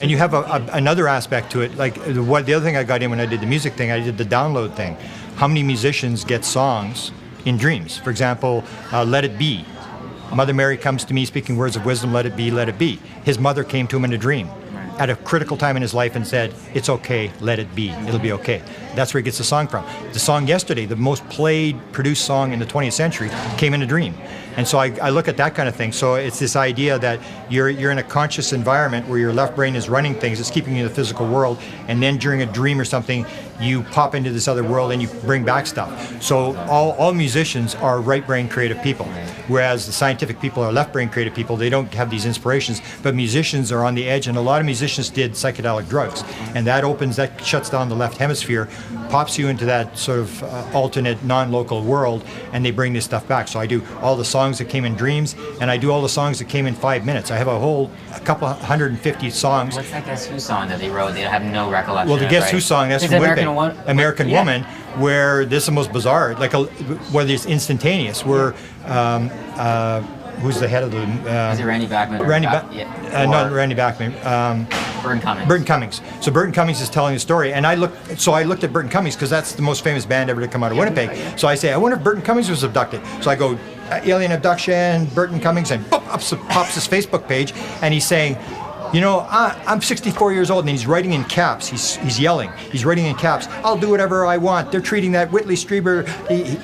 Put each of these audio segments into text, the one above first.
And you have another aspect to it. Like the other thing I got in when I did the music thing, I did the download thing. How many musicians get songs in dreams? For example, Let It Be. Mother Mary comes to me speaking words of wisdom, let it be, let it be. His mother came to him in a dream at a critical time in his life and said, it's okay, let it be, it'll be okay. That's where he gets the song from. The song Yesterday, the most played, produced song in the 20th century, came in a dream. And so I look at that kind of thing. So it's this idea that you're in a conscious environment where your left brain is running things, it's keeping you in the physical world, and then during a dream or something, you pop into this other world and you bring back stuff. So all musicians are right brain creative people, whereas the scientific people are left brain creative people. They don't have these inspirations, but musicians are on the edge, and a lot of musicians did psychedelic drugs, and that shuts down the left hemisphere, pops you into that sort of alternate non-local world, and they bring this stuff back. So I do all the songs that came in dreams, and I do all the songs that came in 5 minutes. I have a couple 150 songs. What's that Guess Who song that they wrote? They have no recollection. Well, the Guess Who song, that's from Winnipeg. American Woman, where this is the most bizarre, whether it's instantaneous, where who's the head of the... is it Randy Bachman? Not Randy Bachman. Burton Cummings. Burton Cummings. So Burton Cummings is telling the story, and I looked at Burton Cummings because that's the most famous band ever to come out of Winnipeg. So I say, I wonder if Burton Cummings was abducted. So I go, alien abduction, Burton Cummings, and boop, pops his Facebook page, and he's saying, you know, I'm 64 years old, and he's writing in caps. He's yelling. He's writing in caps. I'll do whatever I want. They're treating that Whitley Strieber.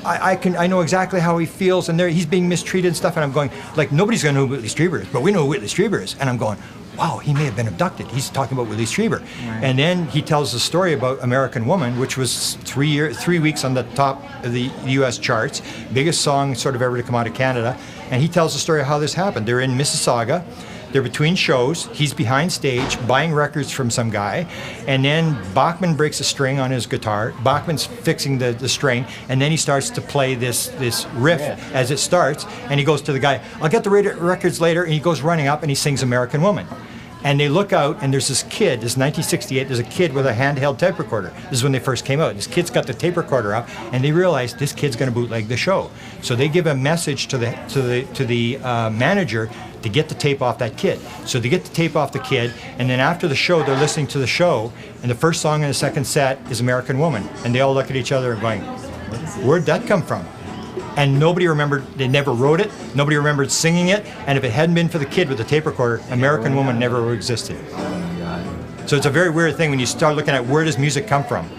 I know exactly how he feels, and he's being mistreated and stuff. And I'm going, like, nobody's going to know who Whitley Strieber is, but we know who Whitley Strieber is. And I'm going, wow, he may have been abducted. He's talking about Whitley Strieber. Right. And then he tells the story about American Woman, which was 3 weeks on the top of the U.S. charts, biggest song sort of ever to come out of Canada. And he tells the story of how this happened. They're in Mississauga. They're between shows. He's behind stage buying records from some guy, and then Bachman breaks a string on his guitar. Bachman's fixing the string, and then he starts to play this riff as it starts, and he goes to the guy, I'll get the records later, and he goes running up and he sings American Woman. And they look out, and there's this kid, this is 1968, there's a kid with a handheld tape recorder. This is when they first came out. This kid's got the tape recorder up, and they realize this kid's going to bootleg the show. So they give a message to the manager to get the tape off that kid. So they get the tape off the kid, and then after the show, they're listening to the show, and the first song in the second set is American Woman. And they all look at each other and going, where'd that come from? And nobody remembered, they never wrote it, nobody remembered singing it, and if it hadn't been for the kid with the tape recorder, American Woman never would have existed. So it's a very weird thing when you start looking at where does music come from.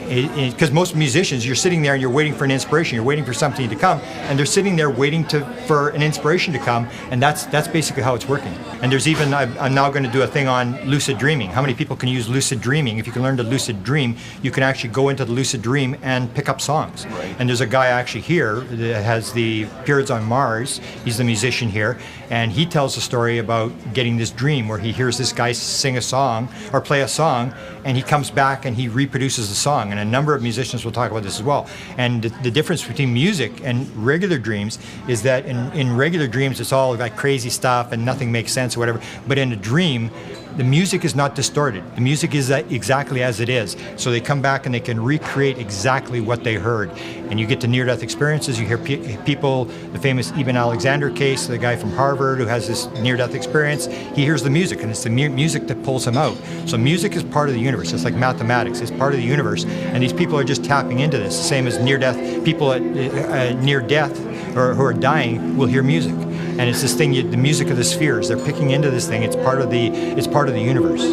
Because most musicians, you're sitting there and you're waiting for an inspiration, you're waiting for something to come, and they're sitting there waiting for an inspiration to come, and that's basically how it's working. And there's even, I'm now going to do a thing on lucid dreaming. How many people can use lucid dreaming? If you can learn to lucid dream, you can actually go into the lucid dream and pick up songs. Right. And there's a guy actually here that has the Periods on Mars. He's the musician here, and he tells a story about getting this dream where he hears this guy sing a song or play a song, and he comes back and he reproduces the song. And a number of musicians will talk about this as well. And the difference between music and regular dreams is that in regular dreams it's all like crazy stuff and nothing makes sense or whatever. But in a dream, the music is not distorted. The music is exactly as it is. So they come back and they can recreate exactly what they heard. And you get to near-death experiences. You hear people, the famous Eben Alexander case, the guy from Harvard who has this near-death experience, he hears the music, and it's the music that pulls him out. So music is part of the universe. It's like mathematics. It's part of the universe. And these people are just tapping into this. The same as near-death. People at near death or who are dying will hear music. And it's this thing, the music of the spheres. They're picking into this thing. It's part of the universe.